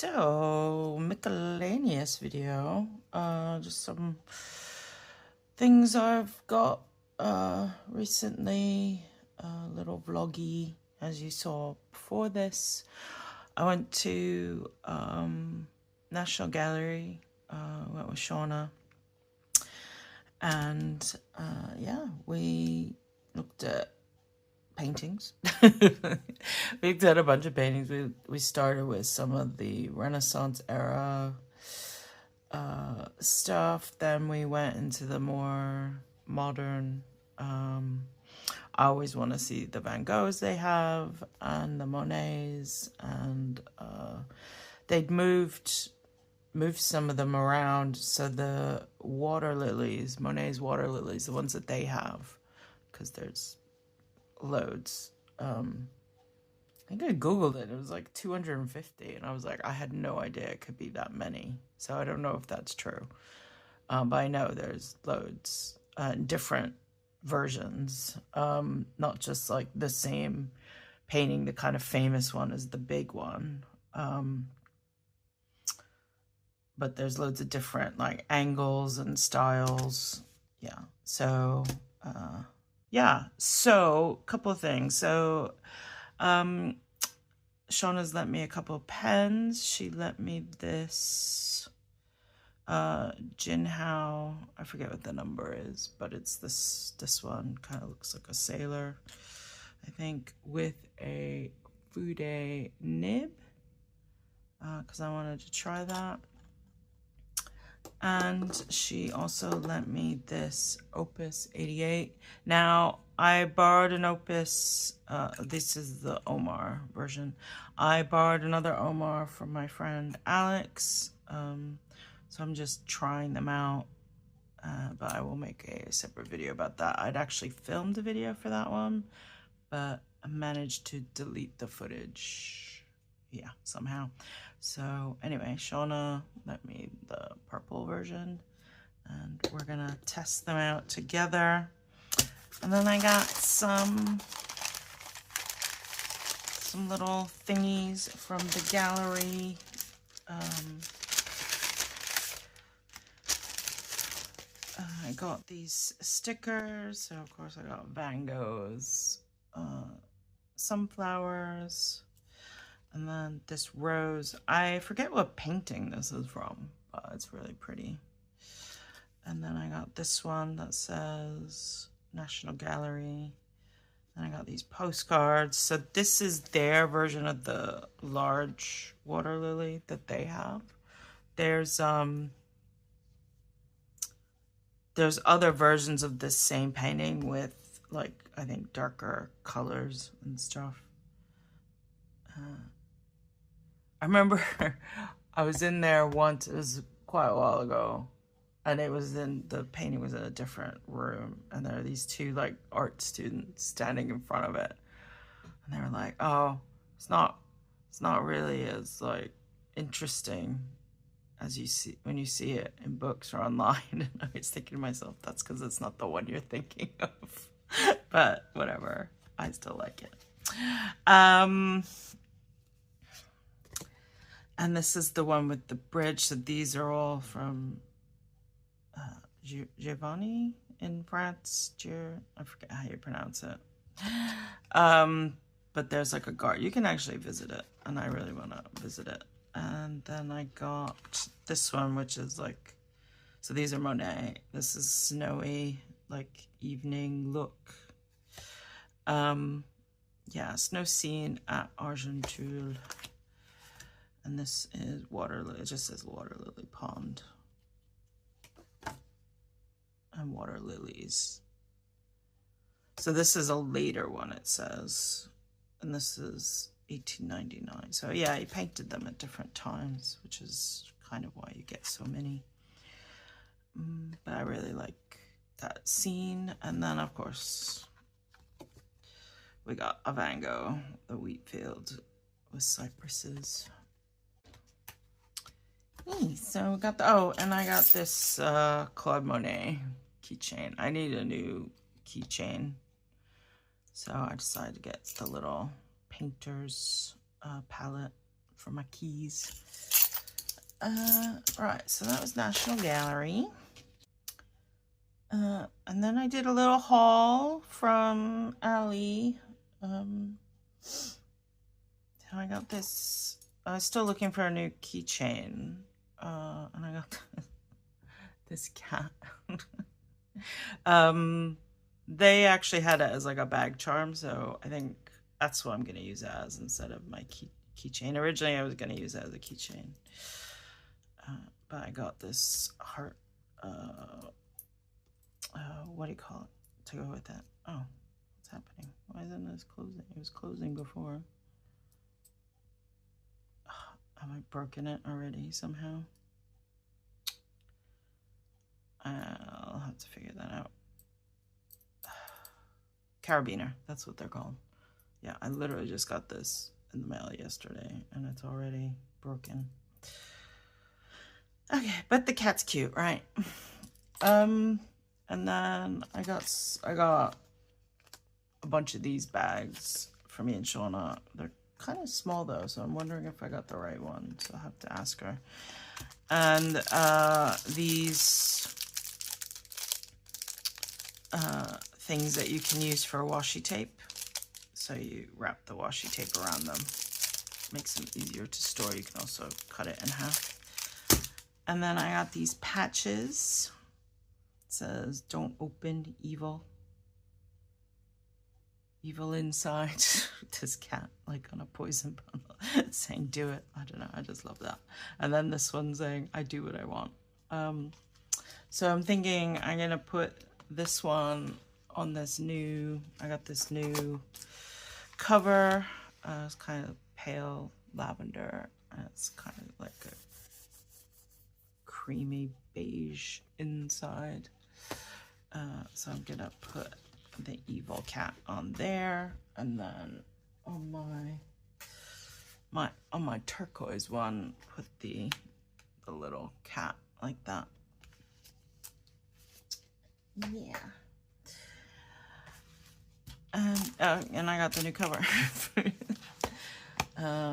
So, Michaelaneous video. Just some things I've got recently. A little vloggy, as you saw before this. I went to National Gallery, went with Shauna. And yeah, we looked at paintings. We looked at a bunch of paintings. We started with some of the Renaissance era stuff. Then we went into the more modern. I always want to see the Van Goghs they have and the Monets, and they'd moved some of them around. So the water lilies, Monet's water lilies, the ones that they have, because there's loads. I think I googled it. It was like 250, and I was like, I had no idea it could be that many. So I don't know if that's true, but I know there's loads, different versions, not just like the same painting. The kind of famous one is the big one, but there's loads of different like angles and styles. Yeah. So yeah, so a couple of things. So Shauna's lent me a couple of pens. She lent me this Jinhao, I forget what the number is, but it's this one. Kind of looks like a sailor, I think, with a Fude nib, because I wanted to try that. And she also lent me this Opus 88. Now, I borrowed an Opus, this is the Omar version. I borrowed another Omar from my friend Alex, so I'm just trying them out, but I will make a separate video about that. I'd actually filmed a video for that one, but I managed to delete the footage, yeah, somehow. So anyway, Shauna lent me the purple version, and we're gonna test them out together. And then I got some little thingies from the gallery. I got these stickers. So of course I got Van Goghs, sunflowers, and then this rose. I forget what painting this is from, but it's really pretty. And then I got this one that says National Gallery. And I got these postcards. So this is their version of the large water lily that they have. There's other versions of this same painting with, like, I think darker colors and stuff. I remember I was in there once, it was quite a while ago, and the painting was in a different room, and there are these two like art students standing in front of it, and they were like, oh, it's not really as like interesting as you see when you see it in books or online. And I was thinking to myself, that's because it's not the one you're thinking of. But whatever, I still like it. And this is the one with the bridge. So these are all from Giovanni in France. I forget how you pronounce it. But there's like a garden. You can actually visit it, and I really want to visit it. And then I got this one, which is like, so these are Monet. This is snowy, like evening look. Yeah, snow scene at Argenteuil. And this is water lily. It just says water lily pond. And water lilies. So this is a later one, it says. And this is 1899. So yeah, he painted them at different times, which is kind of why you get so many. But I really like that scene. And then, of course, we got a Van Gogh, the wheat field with cypresses. So we got and I got this Claude Monet keychain. I need a new keychain, so I decided to get the little painter's palette for my keys. Right, so that was National Gallery. And then I did a little haul from Ali. I got this. I was still looking for a new keychain. And I got this cat. They actually had it as like a bag charm, so I think that's what I'm going to use it as instead of my keychain. Originally, I was going to use it as a keychain. But I got this heart, what do you call it, to go with that. Oh, what's happening? Why isn't this closing? It was closing before. Have I broken it already somehow? I'll have to figure that out. Carabiner, that's what they're called. Yeah, I literally just got this in the mail yesterday and it's already broken. Okay, but the cat's cute, right? And then I got a bunch of these bags for me and Shauna. They're kind of small though, so I'm wondering if I got the right one, so I'll have to ask her. And these things that you can use for washi tape. So you wrap the washi tape around them. Makes them easier to store. You can also cut it in half. And then I got these patches. It says, "Don't open evil." Evil inside. This cat, like on a poison bottle, saying, "Do it." I don't know. I just love that. And then this one saying, "I do what I want." So I'm thinking I'm going to put this one on this new, I got this new cover. It's kind of pale lavender. And it's kind of like a creamy beige inside. So I'm gonna put the evil cat on there, and then on my turquoise one, put the little cat like that. Yeah. And I got the new cover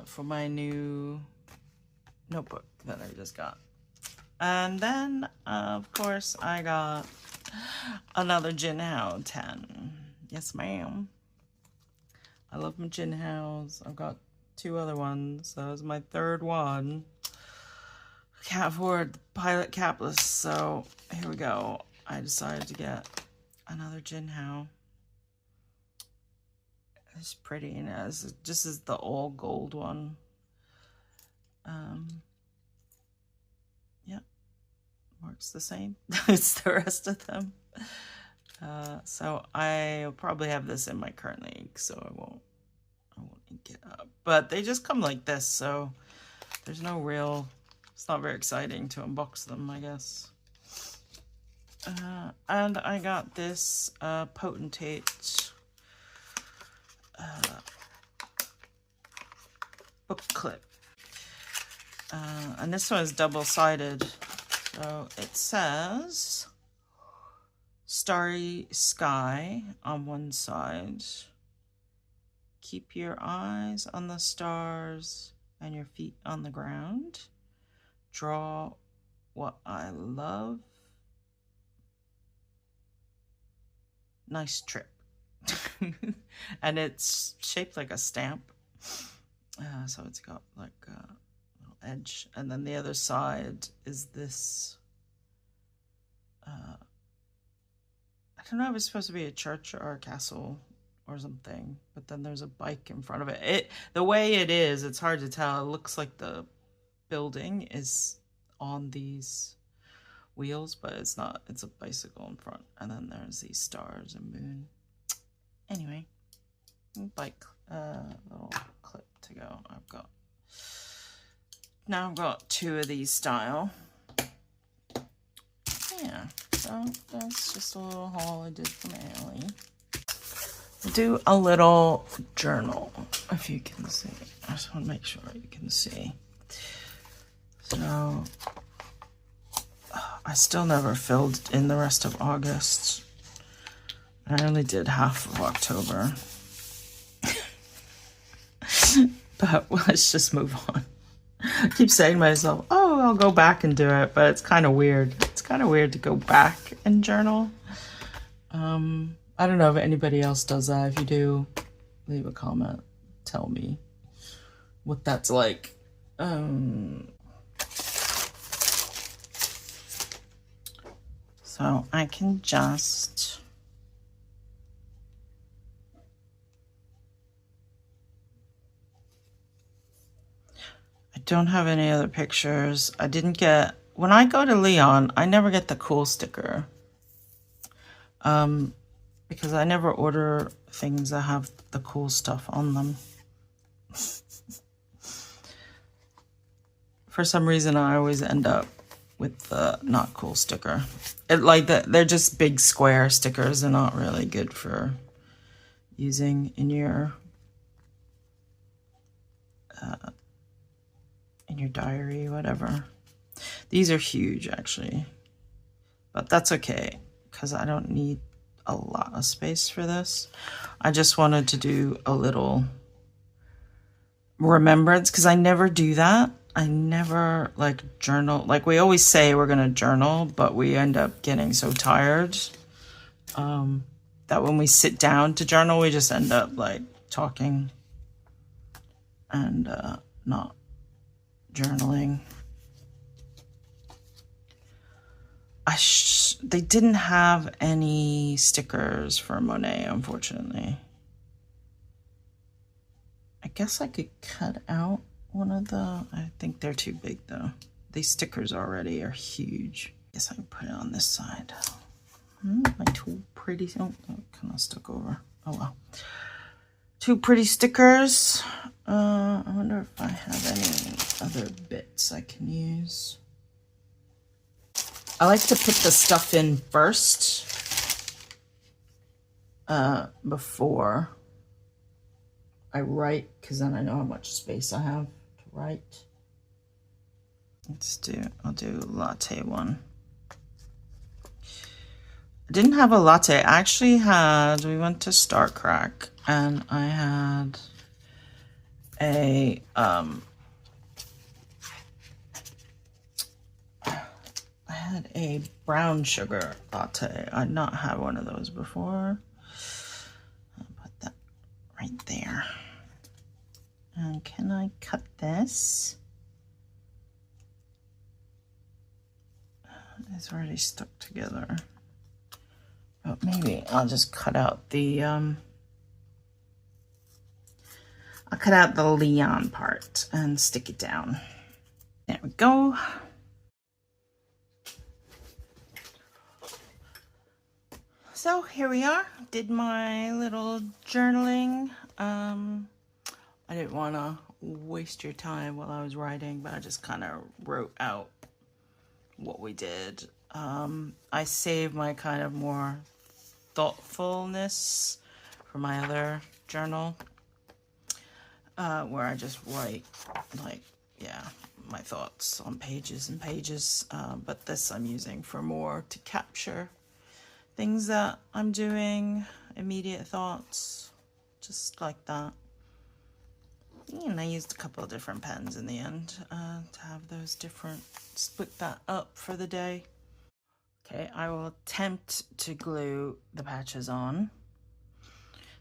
for my new notebook that I just got. And then, of course, I got another Jinhao 10. Yes, ma'am. I love my Jinhaos. I've got 2 other ones. That was my 3rd one. Can't afford the pilot capless, so here we go. I decided to get another Jinhao. It's pretty, and it's just as the all gold one. Yeah, works the same. It's the rest of them. So I'll probably have this in my current ink, so I won't ink it up. But they just come like this, so there's no real. It's not very exciting to unbox them, I guess. And I got this Potentate book clip. And this one is double-sided. So it says Starry Sky on one side. Keep your eyes on the stars and your feet on the ground. Draw what I love. Nice trip. And it's shaped like a stamp. So it's got like a little edge. And then the other side is this, I don't know if it's supposed to be a church or a castle or something, but then there's a bike in front of it. The way it is, it's hard to tell. It looks like the building is on these wheels, but it's not. It's a bicycle in front, and then there's these stars and moon. Anyway, bike little clip to go. I've got 2 of these style. Yeah, so that's just a little haul I did from Ali. Do a little journal, if you can see. I just want to make sure you can see. So I still never filled in the rest of August. I only did half of October. But let's just move on. I keep saying to myself, oh, I'll go back and do it, but it's kind of weird. It's kind of weird to go back and journal. I don't know if anybody else does that. If you do, leave a comment. Tell me what that's like. So I can just... I don't have any other pictures. I didn't get... When I go to Leon, I never get the cool sticker. Because I never order things that have the cool stuff on them. For some reason, I always end up with the not cool sticker. They're just big square stickers. They're not really good for using in your diary, whatever. These are huge, actually, but that's okay because I don't need a lot of space for this. I just wanted to do a little remembrance because I never do that. I never like journal. Like we always say we're gonna journal, but we end up getting so tired that when we sit down to journal, we just end up like talking and not journaling. They didn't have any stickers for Monet, unfortunately. I guess I could cut out one of the... I think they're too big, though. These stickers already are huge. I guess I can put it on this side. My two pretty... Oh, kind of stuck over. Oh, well. Two pretty stickers. I wonder if I have any other bits I can use. I like to put the stuff in first before I write, because then I know how much space I have to write. I'll do latte one. I didn't have a latte. I actually we went to Star Crack and I had a brown sugar latte. I'd not had one of those before. I'll put that right there. And can I cut this? It's already stuck together. But maybe I'll just cut out the I'll cut out the Leon part and stick it down. There we go. So here we are. Did my little journaling. I didn't want to waste your time while I was writing, but I just kind of wrote out what we did. I saved my kind of more thoughtfulness for my other journal, where I just write my thoughts on pages and pages. But this I'm using for more to capture things that I'm doing, immediate thoughts, just like that. And I used a couple of different pens in the end to have those different, split that up for the day. Okay, I will attempt to glue the patches on.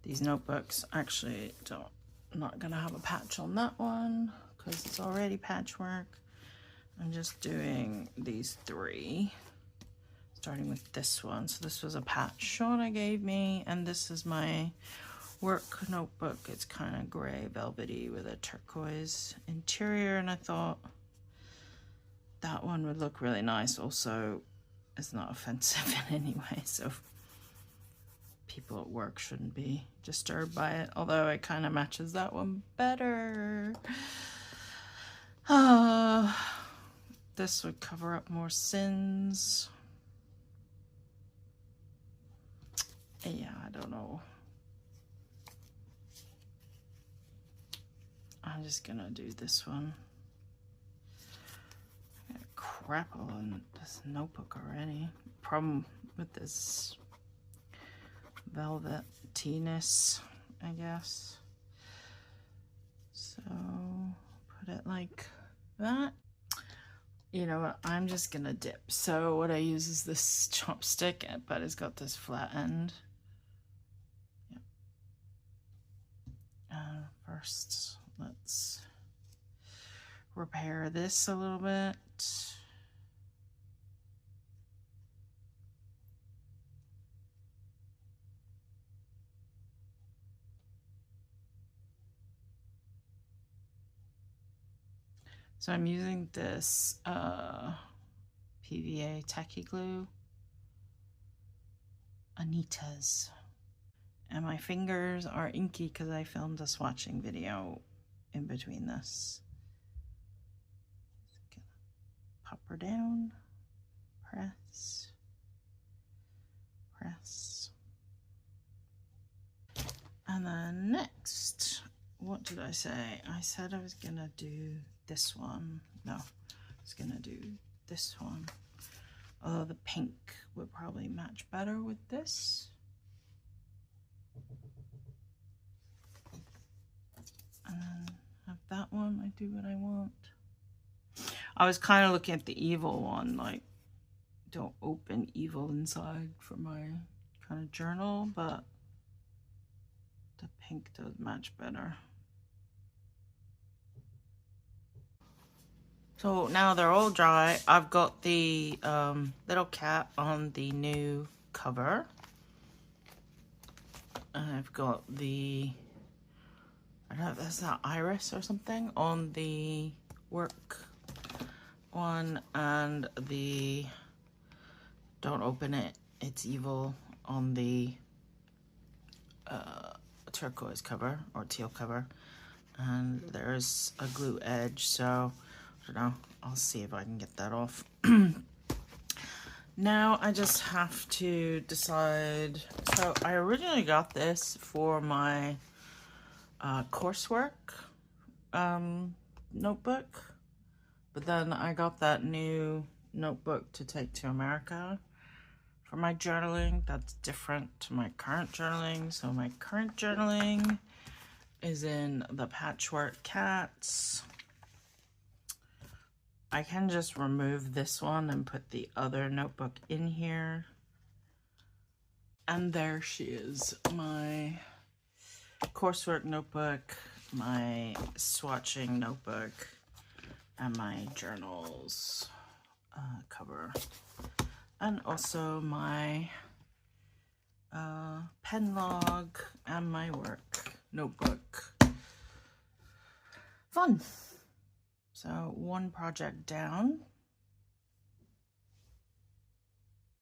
These notebooks actually I'm not gonna have a patch on that one because it's already patchwork. I'm just doing these three, starting with this one. So this was a patch Shauna gave me, and this is my work notebook. It's kind of gray velvety with a turquoise interior, and I thought that one would look really nice. Also, it's not offensive in any way, so people at work shouldn't be disturbed by it, although it kind of matches that one better. This would cover up more sins. Yeah, I don't know. I'm just gonna do this one. I got crap all in this notebook already. Problem with this velvetiness, I guess. So put it like that. You know what, I'm just gonna dip. So what I use is this chopstick, but it's got this flat end. Yep. First, let's repair this a little bit. So I'm using this PVA tacky glue, Anita's. And my fingers are inky because I filmed a swatching video in between this. Pop her down, press, press. And then next, what did I say? I said I was gonna do this one. No, I was gonna do this one. Although the pink would probably match better with this. And then have that one, I do what I want. I was kind of looking at the evil one, like don't open evil inside for my kind of journal, but the pink does match better. So now they're all dry. I've got the little cat on the new cover. And I've got the, I don't know if that's that iris or something on the work one, and the don't open it, it's evil on the turquoise cover or teal cover. And there's a glue edge, so I don't know, I'll see if I can get that off. Now I just have to decide. So I originally got this for my coursework notebook, but then I got that new notebook to take to America for my journaling. That's different to my current journaling. So my current journaling is in the Patchwork Cats. I can just remove this one and put the other notebook in here. And there she is, my coursework notebook, my swatching notebook, and my journals cover. And also my pen log and my work notebook. Fun. So one project down.